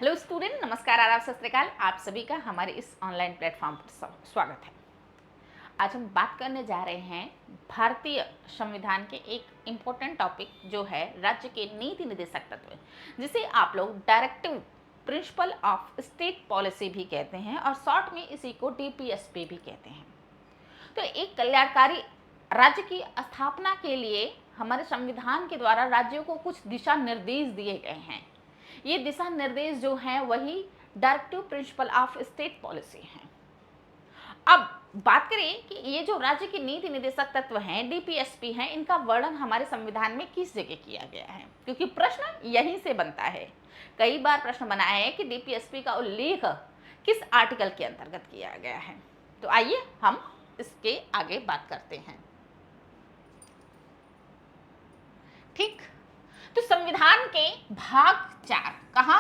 Hello student, नमस्कार, आदाब, सत श्री अकाल। आप सभी का हमारे इस ऑनलाइन प्लेटफॉर्म पर स्वागत है। आज हम बात करने जा रहे हैं भारतीय संविधान के एक इम्पोर्टेंट टॉपिक जो है राज्य के नीति निर्देशक तत्व, जिसे आप लोग directive principle of state policy भी कहते हैं और शॉर्ट में इसी को DPSP भी कहते हैं। तो एक कल्याणकारी राज्य की स्थापना के लिए हमारे संविधान के द्वारा राज्यों को कुछ दिशा निर्देश दिए गए हैं। ये दिशा निर्देश जो हैं वही directive principle of state policy हैं। अब बात करें कि ये जो राज्य के नीति निर्देशक तत्व हैं, DPSP हैं, इनका वर्णन हमारे संविधान में किस जगह किया गया है, क्योंकि प्रश्न यहीं से बनता है। कई बार प्रश्न बना है कि DPSP का उल्लेख किस आर्टिकल के अंतर्गत किया गया है। तो आइए हम इसके आगे बात करते हैं। ठीक, तो संविधान के भाग 4, कहा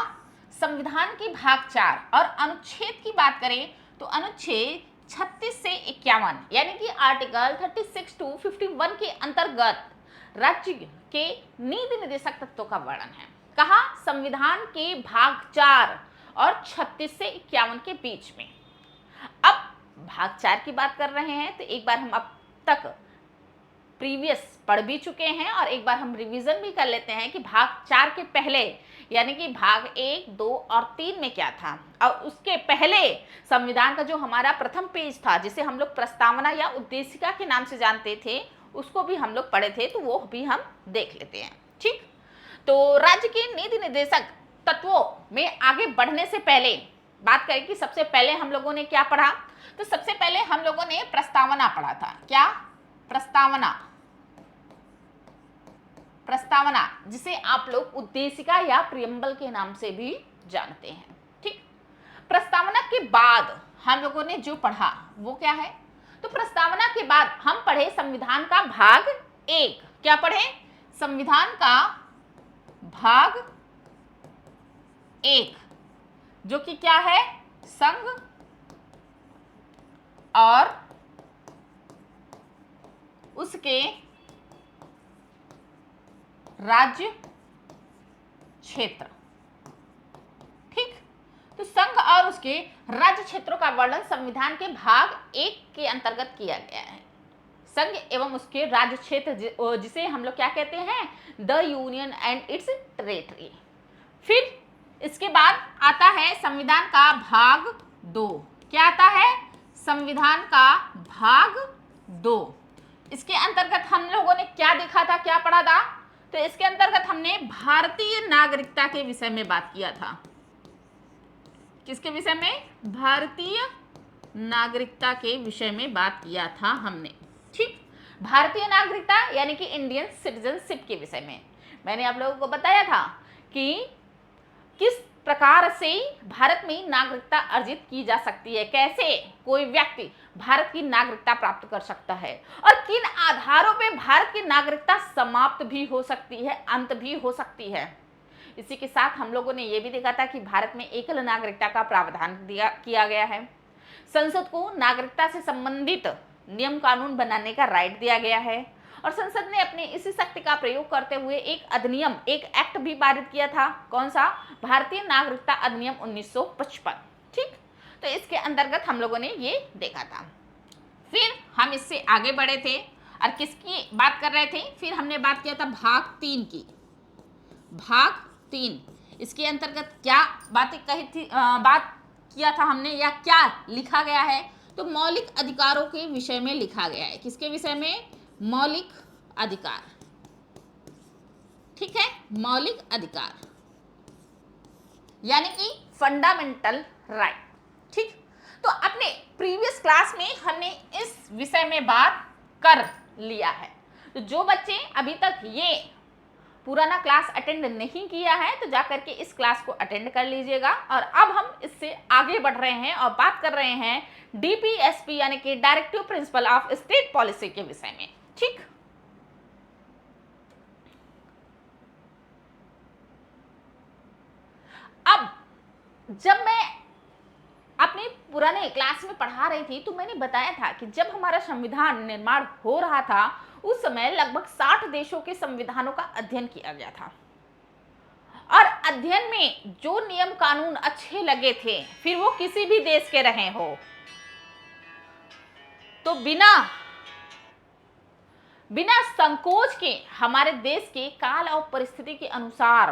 संविधान के भाग 4 और अनुच्छेद की बात करें तो अनुच्छेद 36 से 51 यानी कि आर्टिकल 36 to 51 के अंतर्गत राज्य के नीति निर्देशक तत्वों का वर्णन है। कहा संविधान के भाग 4 और 36 से 51 के बीच में। अब भाग 4 की बात कर रहे हैं तो एक बार हम अब तक प्रीवियस पढ़ भी चुके हैं और एक बार हम रिवीजन भी कर लेते हैं कि भाग 4 के पहले यानी कि भाग 1, 2 और 3 में क्या था, और उसके पहले संविधान का जो हमारा प्रथम पेज था जिसे हम लोग प्रस्तावना या उद्देशिका के नाम से जानते थे, उसको भी हम लोग पढ़े थे, तो वो भी हम देख लेते हैं। ठीक, तो राज्य के नीति निर्देशक तत्वों में आगे बढ़ने से पहले बात करें कि सबसे पहले हम लोगों ने क्या पढ़ा, तो सबसे पहले हम लोगों ने प्रस्तावना पढ़ा था। क्या? प्रस्तावना, जिसे आप लोग उद्देशिका या प्रियम्बल के नाम से भी जानते हैं। ठीक, प्रस्तावना के बाद हम लोगों ने जो पढ़ा वो क्या है, तो प्रस्तावना के बाद हम पढ़े संविधान का भाग 1। क्या पढ़े? संविधान का भाग 1, जो कि क्या है, संघ और उसके राज्य क्षेत्र। ठीक, तो संघ और उसके राज्य क्षेत्रों का वर्णन संविधान के भाग 1 के अंतर्गत किया गया है। संघ एवं उसके राज्य क्षेत्र, जिसे हम लोग क्या कहते हैं, the union and it's territory. फिर इसके बाद आता है संविधान का भाग 2। क्या आता है? संविधान का भाग 2। इसके अंतर्गत हम लोगों ने क्या देखा था, क्या पढ़ा था, तो इसके अंतर्गत हमने भारतीय नागरिकता के विषय में बात किया था। किसके विषय में? भारतीय नागरिकता के विषय में बात किया था हमने। ठीक, भारतीय नागरिकता यानी कि इंडियन सिटीजनशिप के विषय में मैंने आप लोगों को बताया था कि किस प्रकार से भारत में नागरिकता अर्जित की जा सकती है, कैसे कोई व्यक्ति भारत की नागरिकता प्राप्त कर सकता है और किन आधारों पे भारत की नागरिकता समाप्त भी हो सकती है, अंत भी हो सकती है। इसी के साथ हम लोगों ने यह भी देखा था कि भारत में एकल नागरिकता का प्रावधान किया गया है। संसद को नागरिकता से संबंधित नियम कानून बनाने का राइट दिया गया है और संसद ने अपने इसी शक्ति का प्रयोग करते हुए एक अधिनियम, एक एक्ट भी पारित किया था। कौन सा? भारतीय नागरिकता अधिनियम 1955। ठीक, तो इसके अंतर्गत हम लोगों ने ये देखा था। फिर हम इससे आगे बढ़े थे और किसकी बात कर रहे थे, फिर हमने बात किया था भाग 3 की। भाग 3, इसके अंतर्गत क्या बातें कही थी, बात किया था हमने या क्या लिखा गया है, तो मौलिक अधिकारों के विषय में लिखा गया है। किसके विषय में? मौलिक अधिकार। ठीक है, मौलिक अधिकार यानी कि फंडामेंटल राइट। ठीक, तो अपने प्रीवियस क्लास में हमने इस विषय में बात कर लिया है। तो जो बच्चे अभी तक ये पुराना क्लास अटेंड नहीं किया है तो जाकर के इस क्लास को अटेंड कर लीजिएगा। और अब हम इससे आगे बढ़ रहे हैं और बात कर रहे हैं DPSP यानी कि directive principle of state policy के विषय में। ठीक, अब जब मैं अपने पुराने क्लास में पढ़ा रही थी तो मैंने बताया था कि जब हमारा संविधान निर्माण हो रहा था उस समय लगभग 60 देशों के संविधानों का अध्ययन किया गया था और अध्ययन में जो नियम कानून अच्छे लगे थे, फिर वो किसी भी देश के रहे हो, तो बिना संकोच के हमारे देश के काल और परिस्थिति के अनुसार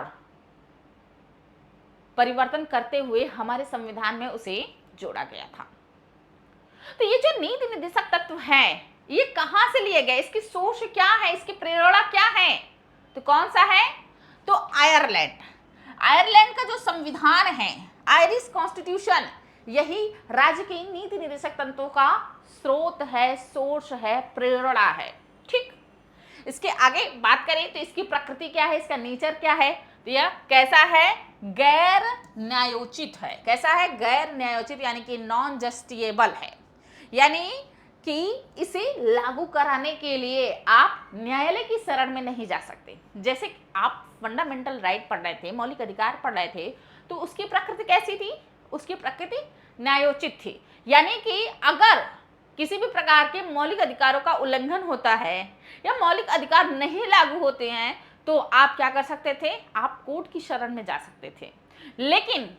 परिवर्तन करते हुए हमारे संविधान में उसे जोड़ा गया था। तो ये जो नीति निर्देशक तत्व है, ये कहां से लिए गए, इसकी सोच क्या है, इसकी प्रेरणा क्या है? तो कौन सा है? तो आयरलैंड का जो संविधान है, आयरिश कॉन्स्टिट्यूशन, यही राज्य की नीति निर्देशक तंत्रों का स्रोत है, सोर्स है, प्रेरणा है। ठीक, इसके आगे बात करें तो इसकी प्रकृति क्या है, इसका नेचर क्या है? तो यह कैसा है? गैर न्यायोचित है। कैसा है? गैर न्यायोचित, यानी कि नॉन जस्टिएबल है। यानी कि इसे लागू कराने के लिए आप न्यायालय की शरण में नहीं जा सकते। जैसे आप फंडामेंटल राइट पढ़ रहे थे, मौलिक अधिकार पढ़ रहे थे, तो उसकी प्रकृति कैसी थी? उसकी प्रकृति न्यायोचित थी। यानी कि अगर किसी भी प्रकार के मौलिक अधिकारों का उल्लंघन होता है या मौलिक अधिकार नहीं लागू होते हैं, तो आप क्या कर सकते थे? आप कोर्ट की शरण में जा सकते थे। लेकिन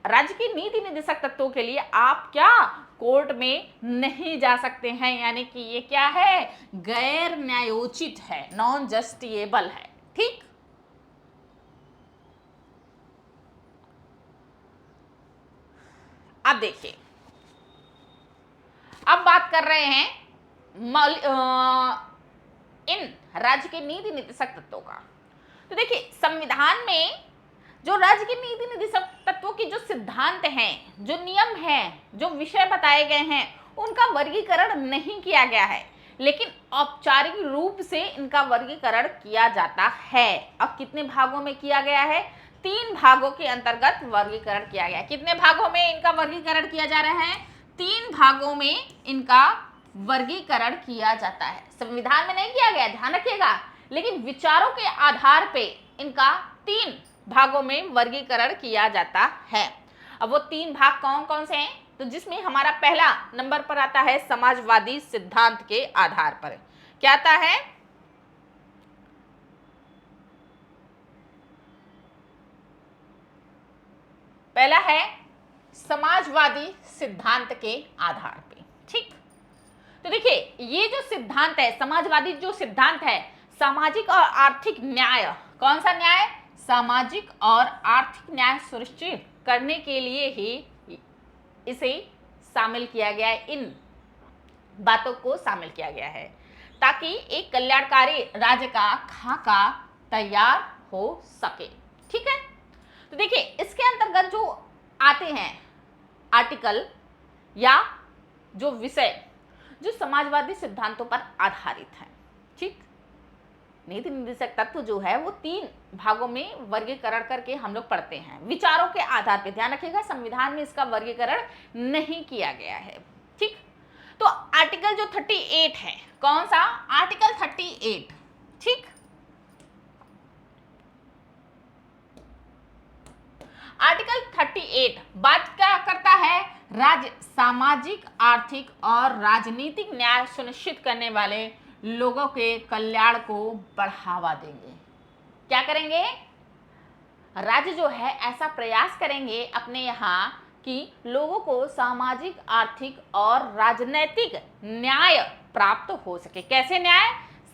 राज्य की नीति निर्देशक तत्वों के लिए आप क्या कोर्ट में नहीं जा सकते हैं, यानी कि ये क्या है? गैर न्यायोचित है, नॉन जस्टिएबल है। ठीक, अब देखिए, अब बात कर रहे हैं इन राज्य के नीति निर्देशक तत्वों का। तो देखिए, संविधान में जो राज्य के नीति निर्देशक तत्वों की जो सिद्धांत हैं, जो नियम हैं, जो विषय बताए गए हैं, उनका वर्गीकरण नहीं किया गया है, लेकिन औपचारिक रूप से इनका वर्गीकरण किया जाता है। अब कितने भागों में किया गया है? 3 भागों के अंतर्गत वर्गीकरण किया गया है। कितने भागों में इनका वर्गीकरण किया जा रहा है? 3 भागों में इनका वर्गीकरण किया जाता है। संविधान में नहीं किया गया, ध्यान रखिएगा, लेकिन विचारों के आधार पे इनका 3 भागों में वर्गीकरण किया जाता है। अब वो 3 भाग कौन कौन से हैं? तो जिसमें हमारा पहला नंबर पर आता है समाजवादी सिद्धांत के आधार पर। क्या आता है? पहला है समाजवादी सिद्धांत के आधार पे। ठीक, तो देखिए, ये जो सिद्धांत है, समाजवादी जो सिद्धांत है, सामाजिक और आर्थिक न्याय, कौन सा न्याय? सामाजिक और आर्थिक न्याय सुनिश्चित करने के लिए ही इसे शामिल किया गया है। इन बातों को शामिल किया गया है ताकि एक कल्याणकारी राज्य का खाका तैयार हो सके। ठीक है, तो देखिए, इसके अंतर्गत जो आते हैं आर्टिकल या जो विषय जो समाजवादी सिद्धांतों पर आधारित है। ठीक, नीति निर्देशक तत्व जो है वो 3 भागों में वर्गीकरण करके हम लोग पढ़ते हैं, विचारों के आधार पर। ध्यान रखिएगा, संविधान में इसका वर्गीकरण नहीं किया गया है। ठीक, तो आर्टिकल जो 38 है, कौन सा? आर्टिकल 38। ठीक, आर्टिकल 38 बात क्या करता है? राज्य सामाजिक, आर्थिक और राजनीतिक न्याय सुनिश्चित करने वाले लोगों के कल्याण को बढ़ावा देंगे। क्या करेंगे? राज्य जो है ऐसा प्रयास करेंगे अपने यहाँ कि लोगों को सामाजिक, आर्थिक और राजनैतिक न्याय प्राप्त हो सके। कैसे न्याय?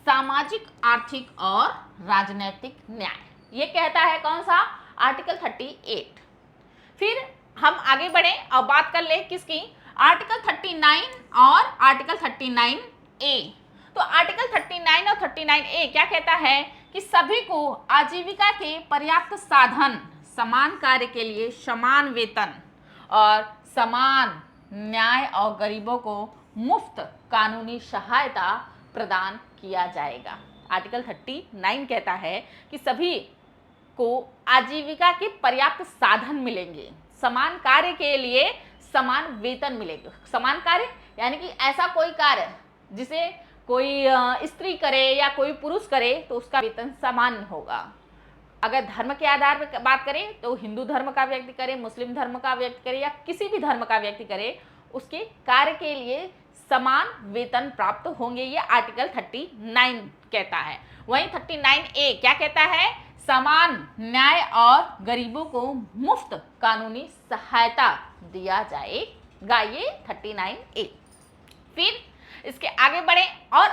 सामाजिक, आर्थिक और राजनैतिक न्याय। ये कहता है कौन सा? आर्टिकल 38। फिर हम आगे बढ़े और बात कर ले किसकी? आर्टिकल 39 और आर्टिकल 39A। तो आर्टिकल 39 और 39A क्या कहता है कि सभी को आजीविका के पर्याप्त साधन, समान कार्य के लिए समान वेतन और समान न्याय और गरीबों को मुफ्त कानूनी सहायता प्रदान किया जाएगा। आर्टिकल 39 कहता है कि सभी को आजीविका के पर्याप्त साधन मिलेंगे, समान कार्य के लिए समान वेतन मिलेगा। समान कार्य यानी कि ऐसा कोई कार्य जिसे कोई स्त्री करे या कोई पुरुष करे तो उसका वेतन समान होगा। अगर धर्म के आधार पर बात करें तो हिंदू धर्म का व्यक्ति करे, मुस्लिम धर्म का व्यक्ति करे या किसी भी धर्म का व्यक्ति करे, उसके कार्य के लिए समान वेतन प्राप्त होंगे। ये आर्टिकल 39 कहता है। वहीं 39A क्या कहता है? समान न्याय और गरीबों को मुफ्त कानूनी सहायता दिया जाएगा। ये 39A। फिर इसके आगे बढ़े और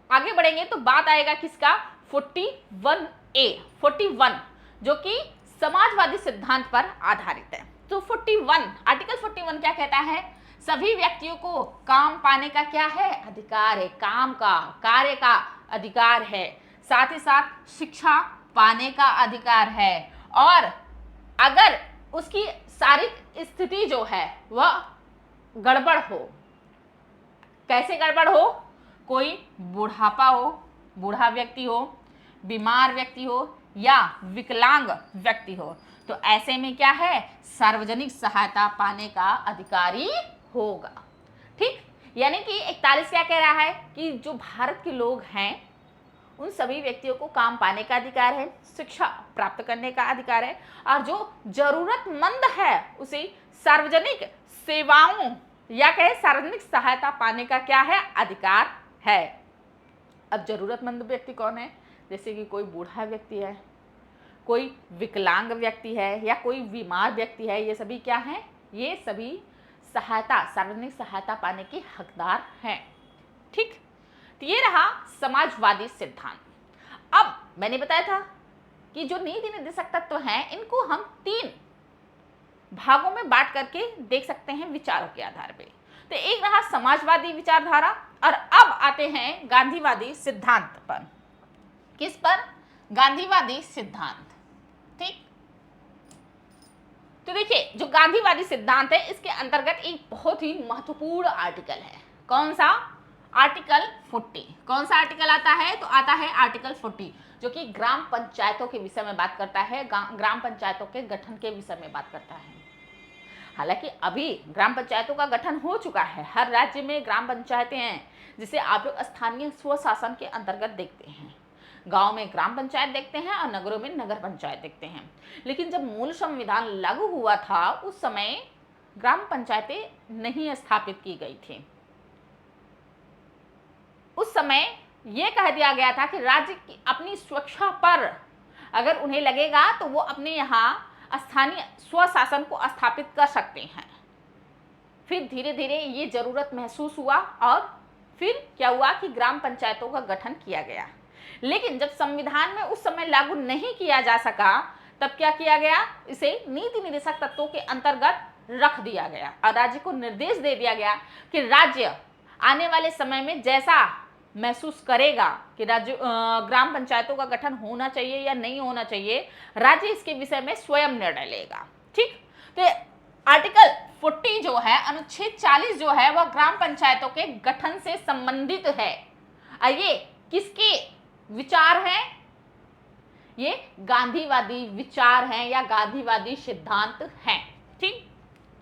आगे बढ़ेंगे तो बात आएगा किसका, 41A, 41 जो कि समाजवादी सिद्धांत पर आधारित है। तो 41 आर्टिकल 41 क्या कहता है, सभी व्यक्तियों को काम पाने का क्या है, अधिकार है, काम का, कार्य का अधिकार है, साथ ही साथ शिक्षा पाने का अधिकार है, और अगर उसकी शारीरिक स्थिति जो है वह गड़बड़ हो, कैसे गड़बड़ हो, कोई बुढ़ापा हो, बूढ़ा व्यक्ति हो, बीमार व्यक्ति हो या विकलांग व्यक्ति हो, तो ऐसे में क्या है, सार्वजनिक सहायता पाने का अधिकारी होगा। ठीक, यानी कि 41 क्या कह रहा है कि जो भारत के लोग हैं उन सभी व्यक्तियों को काम पाने का अधिकार है, शिक्षा प्राप्त करने का अधिकार है, और जो जरूरतमंद है उसे सार्वजनिक सेवाओं या कहे सार्वजनिक सहायता पाने का क्या है, अधिकार है। अब जरूरतमंद व्यक्ति कौन है, जैसे कि कोई बूढ़ा व्यक्ति है, कोई विकलांग व्यक्ति है या कोई बीमार व्यक्ति है, ये सभी क्या हैं, ये सभी सहायता, सार्वजनिक सहायता पाने के हकदार हैं। ठीक, तो ये रहा समाजवादी सिद्धांत। अब मैंने बताया था कि जो नीति निर्देशक तत्व हैं इनको हम 3 भागों में बांट करके देख सकते हैं विचारों के आधार पे। तो एक रहा समाजवादी विचारधारा, और अब आते हैं गांधीवादी सिद्धांत पर। किस पर, गांधीवादी सिद्धांत। ठीक, तो देखिए जो गांधीवादी सिद्धांत है इसके अंतर्गत एक बहुत ही महत्वपूर्ण आर्टिकल है। कौन सा, आर्टिकल 40। कौन सा आर्टिकल आता है, तो आता है आर्टिकल 40 जो कि ग्राम पंचायतों के विषय में बात करता है, ग्राम पंचायतों के गठन के विषय में बात करता है। हालांकि अभी ग्राम पंचायतों का गठन हो चुका है, हर राज्य में ग्राम पंचायतें हैं जिसे आप लोग स्थानीय स्वशासन के अंतर्गत देखते हैं। गांव में ग्राम पंचायत देखते हैं और नगरों में नगर पंचायत देखते हैं। लेकिन जब मूल संविधान लागू हुआ था उस समय ग्राम पंचायतें नहीं स्थापित की गई थी। उस समय यह कह दिया गया था कि राज्य की अपनी सुरक्षा पर अगर उन्हें लगेगा तो वो अपने यहाँ स्थानीय स्वशासन को स्थापित कर सकते हैं। फिर धीरे धीरे ये जरूरत महसूस हुआ और फिर क्या हुआ कि ग्राम पंचायतों का गठन किया गया। लेकिन जब संविधान में उस समय लागू नहीं किया जा सका तब क्या किया गया, इसे नीति निर्देशक तत्वों के अंतर्गत रख दिया गया और राज्य को निर्देश दे दिया गया कि राज्य आने वाले समय में जैसा महसूस करेगा कि राज्य ग्राम पंचायतों का गठन होना चाहिए या नहीं होना चाहिए, राज्य इसके विषय में स्वयं निर्णय लेगा। ठीक, तो आर्टिकल 40 जो है, अनुच्छेद 40 जो है वह ग्राम पंचायतों के गठन से संबंधित है। और ये किसके विचार हैं, ये गांधीवादी विचार हैं या गांधीवादी सिद्धांत हैं। ठीक,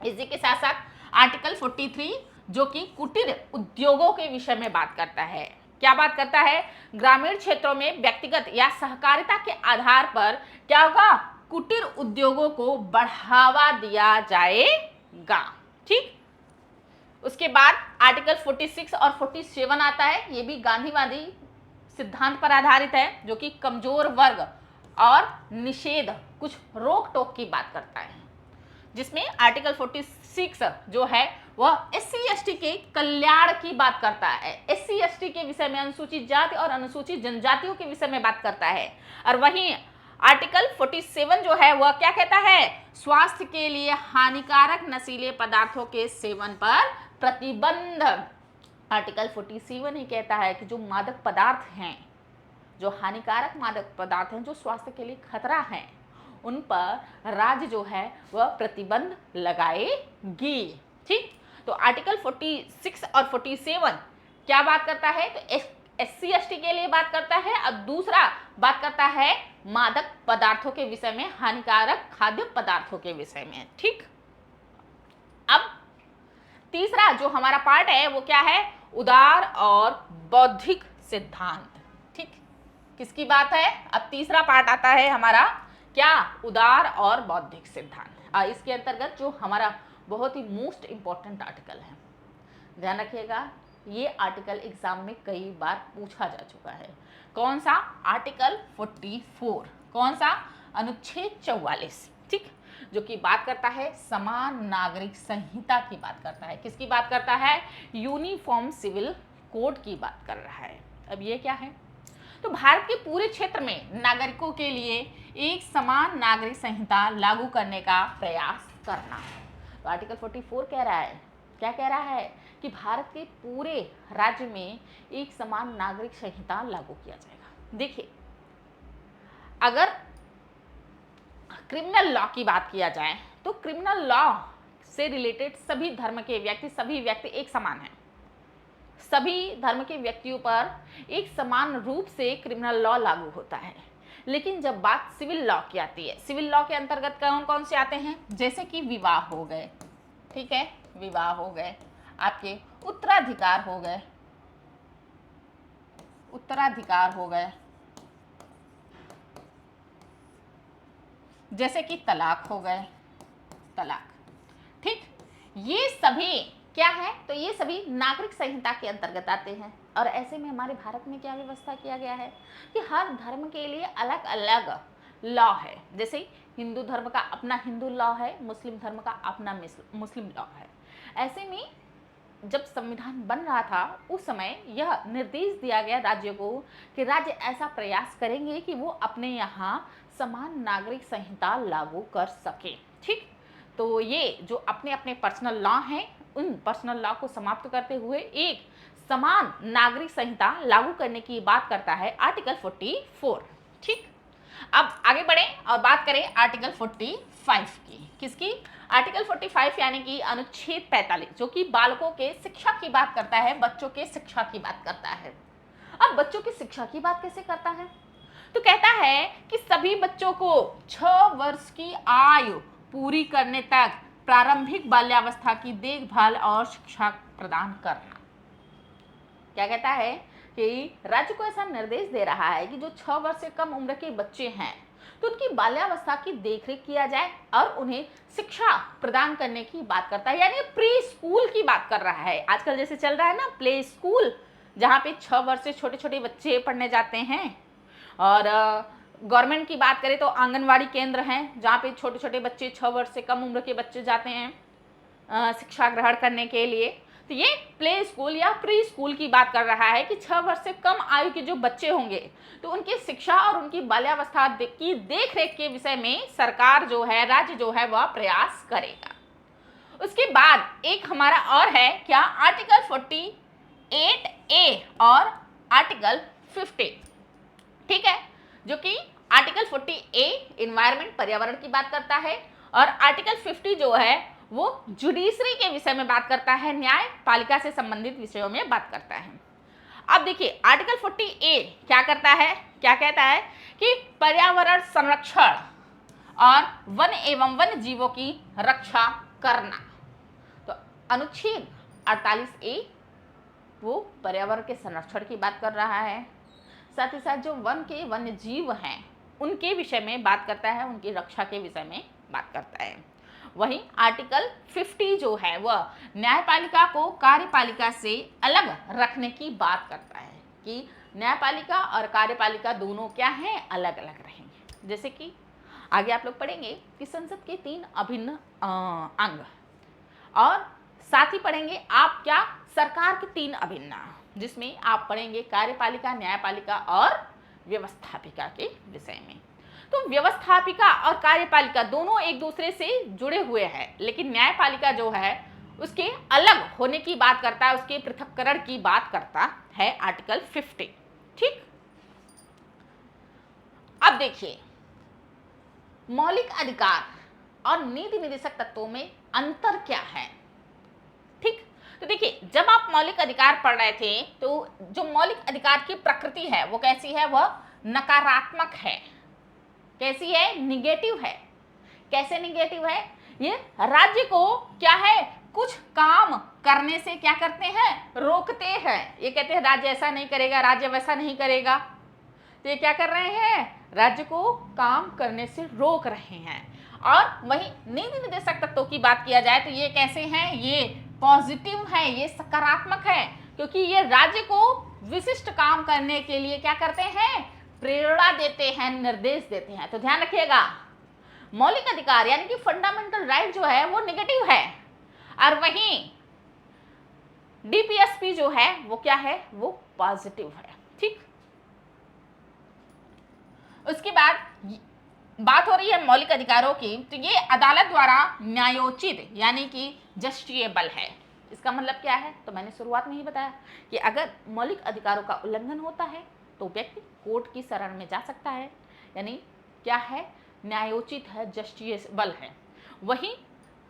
इसी के साथ साथ आर्टिकल 43 जो कि कुटीर उद्योगों के विषय में बात करता है। क्या बात करता है, ग्रामीण क्षेत्रों में व्यक्तिगत या सहकारिता के आधार पर क्या होगा, कुटीर उद्योगों को बढ़ावा दिया जाएगा। ठीक, उसके बाद आर्टिकल 46 और 47 आता है, ये भी गांधीवादी सिद्धांत पर आधारित है जो कि कमजोर वर्ग और निषेध, कुछ रोक टोक की बात करता है, जिसमें आर्टिकल 46 जो है वह SC/ST के कल्याण की बात करता है। SC/ST के विषय में, अनुसूचित जाति और अनुसूचित जनजातियों के विषय में बात करता है। और वहीं आर्टिकल 47 जो है वह क्या कहता है, स्वास्थ्य के लिए हानिकारक नशीले पदार्थों के सेवन पर प्रतिबंध। आर्टिकल 47 ही कहता है कि जो मादक पदार्थ हैं, जो हानिकारक मादक पदार्थ हैं, जो स्वास्थ्य के लिए खतरा है, उन पर राज्य जो है वह प्रतिबंध लगाएगी। ठीक, तो आर्टिकल 46 और 47 क्या बात करता है, तो SC/ST के लिए बात करता है और दूसरा बात करता है मादक पदार्थों के विषय में, हानिकारक खाद्य पदार्थों के विषय में। ठीक, अब तीसरा जो हमारा पार्ट है वो क्या है, उदार और बौद्धिक सिद्धांत। ठीक, किसकी बात है, अब तीसरा पार्ट आता है हमारा क्या, उदार और बौद्धिक सिद्धांत। और इसके अंतर्गत जो हमारा बहुत ही मोस्ट इंपॉर्टेंट आर्टिकल है, ध्यान रखिएगा, ये आर्टिकल एग्जाम में कई बार पूछा जा चुका है। कौन सा, आर्टिकल 44। कौन सा? अनुच्छेद 44, ठीक, जो कि बात करता है समान नागरिक संहिता की बात करता है। किसकी बात करता है? यूनिफॉर्म सिविल कोड की बात कर रहा है। अब ये क्या है? तो भारत के पूरे क्षेत्र में नागरिकों के लिए एक समान नागरिक संहिता लागू करने का प्रयास करना। तो आर्टिकल 44 कह रहा है, क्या कह रहा है? कि भारत के पूरे राज्य में एक समान नागरिक संहिता लागू किया जाएगा। देखिए, अगर क्रिमिनल लॉ की बात किया जाए तो क्रिमिनल लॉ से रिलेटेड सभी धर्म के व्यक्ति, सभी व्यक्ति एक समान हैं। सभी धर्म के व्यक्तियों पर एक समान रूप से क्रिमिनल लॉ लागू होता है। लेकिन जब बात सिविल लॉ की आती है, सिविल लॉ के अंतर्गत कौन कौन से आते हैं? जैसे कि विवाह हो गए, ठीक है, विवाह हो गए, आपके उत्तराधिकार हो गए, उत्तराधिकार हो गए, जैसे कि तलाक हो गए, तलाक, ठीक, ये सभी क्या है? तो ये सभी नागरिक संहिता के अंतर्गत आते हैं। और ऐसे में हमारे भारत में क्या व्यवस्था किया गया है कि हर धर्म के लिए अलग अलग लॉ है। जैसे हिंदू धर्म का अपना हिंदू लॉ है, मुस्लिम धर्म का अपना मुस्लिम लॉ है। ऐसे में जब संविधान बन रहा था उस समय यह निर्देश दिया गया राज्यों को कि राज्य ऐसा प्रयास करेंगे कि वो अपने यहाँ समान नागरिक संहिता लागू कर सके, ठीक। तो ये जो अपने अपने पर्सनल लॉ हैं, उन पर्सनल लॉ को समाप्त करते हुए एक समान नागरिक संहिता लागू करने की बात करता है आर्टिकल 44, ठीक। अब आगे बढ़ें और बात करें आर्टिकल 45 की। किसकी? आर्टिकल 45 यानी कि अनुच्छेद 45, जो कि बालकों के शिक्षा की बात करता है, बच्चों के शिक्षा की बात करता है। अब बच्चों की शिक्षा की बात कैसे करता है? तो कहता है कि सभी बच्चों को 6 वर्ष की आयु पूरी करने तक प्रारंभिक बाल्यावस्था की देखभाल और शिक्षा प्रदान करना। क्या कहता है कि राज्य को ऐसा निर्देश दे रहा है कि जो 6 वर्ष से कम उम्र के बच्चे हैं तो उनकी बाल्यावस्था की देखरेख किया जाए और उन्हें शिक्षा प्रदान करने की बात करता है, यानी प्री स्कूल की बात कर रहा है। आजकल जैसे चल रहा है ना प्ले स्कूल, जहाँ पे 6 वर्ष से छोटे छोटे बच्चे पढ़ने जाते हैं। और गवर्नमेंट की बात करें तो आंगनवाड़ी केंद्र हैं जहाँ पे छोटे छोटे बच्चे, 6 वर्ष से कम उम्र के बच्चे जाते हैं शिक्षा ग्रहण करने के लिए। तो ये प्ले स्कूल या प्री स्कूल की बात कर रहा है कि 6 वर्ष से कम आयु के जो बच्चे होंगे तो उनकी शिक्षा और उनकी बाल्यावस्था की देखरेख के विषय में सरकार जो है, राज्य जो है, वह प्रयास करेगा। उसके बाद एक हमारा और है क्या? आर्टिकल 48A और आर्टिकल 50, ठीक है, जो कि आर्टिकल 40A एनवायरमेंट पर्यावरण की बात करता है और आर्टिकल 50 जो है वो जुडिशरी के विषय में बात करता है, न्यायपालिका से संबंधित विषयों में बात करता है। अब देखिए आर्टिकल 40A क्या करता है, क्या कहता है कि पर्यावरण संरक्षण और वन एवं वन्य जीवों की रक्षा करना। तो अनुच्छेद 48A वो पर्यावरण के संरक्षण की बात कर रहा है, साथ ही साथ जो वन के वन्य जीव हैं उनके विषय में बात करता है, उनकी रक्षा के विषय में बात करता है। वहीं आर्टिकल 50 जो है वह न्यायपालिका को कार्यपालिका से अलग रखने की बात करता है कि न्यायपालिका और कार्यपालिका दोनों क्या हैं, अलग अलग रहेंगे। जैसे कि आगे आप लोग पढ़ेंगे कि संसद के 3 अभिन्न अंग, और साथ ही पढ़ेंगे आप क्या, सरकार के 3 अभिन्न, जिसमें आप पढ़ेंगे कार्यपालिका, न्यायपालिका और व्यवस्थापिका के विषय में। तो व्यवस्थापिका और कार्यपालिका दोनों एक दूसरे से जुड़े हुए हैं, लेकिन न्यायपालिका जो है उसके अलग होने की बात करता है, उसके पृथक्करण की बात करता है आर्टिकल 50, ठीक। अब देखिए मौलिक अधिकार और नीति निर्देशक तत्वों में अंतर क्या है, ठीक। तो देखिए जब आप मौलिक अधिकार पढ़ रहे थे तो जो मौलिक अधिकार की प्रकृति है वो कैसी है, वह नकारात्मक है। कैसी है? निगेटिव है। कैसे निगेटिव है? ये राज्य को क्या है, कुछ काम करने से क्या करते हैं, रोकते हैं। ये कहते हैं राज्य ऐसा नहीं करेगा, राज्य वैसा नहीं करेगा। तो ये क्या कर रहे हैं, राज्य को काम करने से रोक रहे हैं। और वही नीति निर्देशक तत्वों की बात किया जाए तो ये कैसे हैं, ये पॉजिटिव है, ये सकारात्मक है, क्योंकि ये राज्य को विशिष्ट काम करने के लिए क्या करते हैं, प्रेरणा देते हैं, निर्देश देते हैं। तो ध्यान रखिएगा, मौलिक अधिकार यानी कि फंडामेंटल राइट जो है वो नेगेटिव है, और वहीं डीपीएसपी जो है वो क्या है, वो पॉजिटिव है। ठीक, उसके बाद बात हो रही है मौलिक अधिकारों की, तो ये अदालत द्वारा न्यायोचित यानी कि जस्टिसेबल है। इसका मतलब क्या है, तो मैंने शुरुआत में ही बताया कि अगर मौलिक अधिकारों का उल्लंघन होता है तो व्यक्ति कोर्ट की शरण में जा सकता है, यानी क्या है, न्यायोचित है, जस्टिसेबल है। वहीं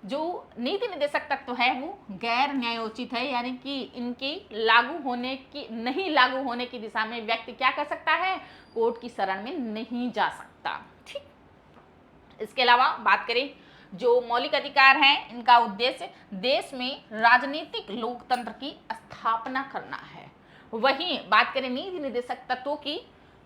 जो नीति निर्देशक तत्व है वो गैर न्यायोचित है, यानी कि इनकी नहीं लागू होने की दिशा में व्यक्ति क्या कर सकता है, कोर्ट की शरण में नहीं जा सकता। ठीक, इसके अलावा बात करें जो मौलिक अधिकार हैं, इनका उद्देश्य देश में राजनीतिक लोकतंत्र की स्थापना करना है। वहीं बात करें नीति निर्देशक तत्वों की,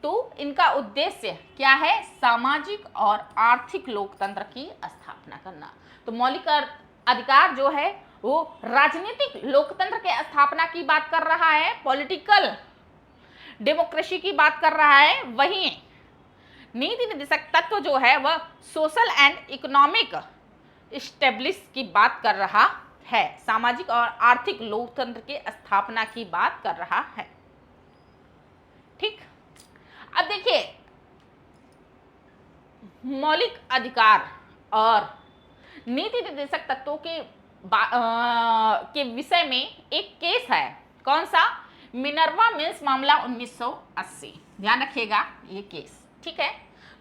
तो इनका उद्देश्य क्या है, सामाजिक और आर्थिक लोकतंत्र की स्थापना करना। तो मौलिक अधिकार जो है वो राजनीतिक लोकतंत्र के स्थापना की बात कर रहा है, पॉलिटिकल डेमोक्रेसी की बात कर रहा है। वहीं नीति निर्देशक तत्व जो है वह सोशल एंड इकोनॉमिक स्टेब्लिश की बात कर रहा है, सामाजिक और आर्थिक लोकतंत्र के स्थापना की बात कर रहा है। ठीक, अब देखिए मौलिक अधिकार और नीति निर्देशक तत्वों के विषय में एक केस है, कौन सा, मिनर्वा मिल्स मामला 1980। ध्यान रखिएगा ये केस। ठीक है,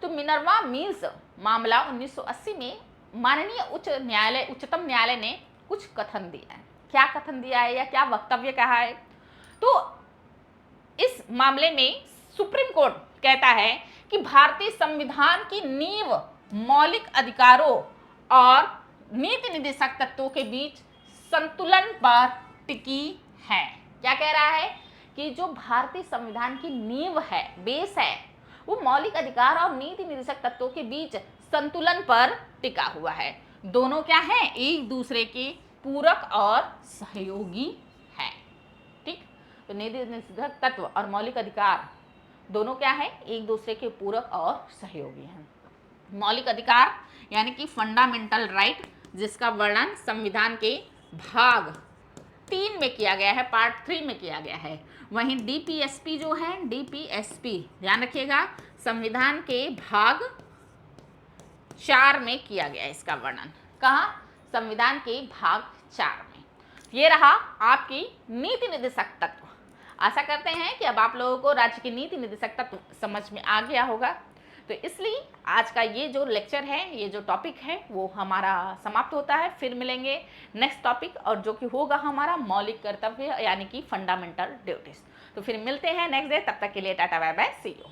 तो मिनर्वा मिल्स मामला 1980 में माननीय उच्चतम न्यायालय ने कुछ कथन दिया है। क्या कथन दिया है या क्या वक्तव्य कहा है, तो इस मामले में सुप्रीम कोर्ट कहता है कि भारतीय संविधान की नींव मौलिक अधिकारों और नीति निर्देशक तत्वों के बीच संतुलन पर टिकी है। क्या कह रहा है कि जो भारतीय संविधान की नींव है, बेस है, वो मौलिक अधिकार और नीति निर्देशक तत्वों के बीच संतुलन पर टिका हुआ है। दोनों क्या है, एक दूसरे के पूरक और सहयोगी है। ठीक, तो नीति निर्देशक तत्व और मौलिक अधिकार दोनों क्या है, एक दूसरे के पूरक और सहयोगी हैं। मौलिक अधिकार यानी कि फंडामेंटल राइट, जिसका वर्णन संविधान के भाग 3 में किया गया है, पार्ट 3 में किया गया है। वहीं डीपीएसपी जो है, डीपीएसपी ध्यान रखिएगा, संविधान के भाग 4 में किया गया है इसका वर्णन। कहाँ, संविधान के भाग 4 में। ये रहा आपकी नीति निर्देशक तत्व। आशा करते हैं कि अब आप लोगों को राज्य की नीति निर्देशक तत्व समझ में आ गया होगा। तो इसलिए आज का ये जो लेक्चर है, ये जो टॉपिक है, वो हमारा समाप्त होता है। फिर मिलेंगे नेक्स्ट टॉपिक, और जो कि होगा हमारा मौलिक कर्तव्य यानी कि फंडामेंटल ड्यूटीज। तो फिर मिलते हैं नेक्स्ट डे, तब तक के लिए tata bye bye, see you.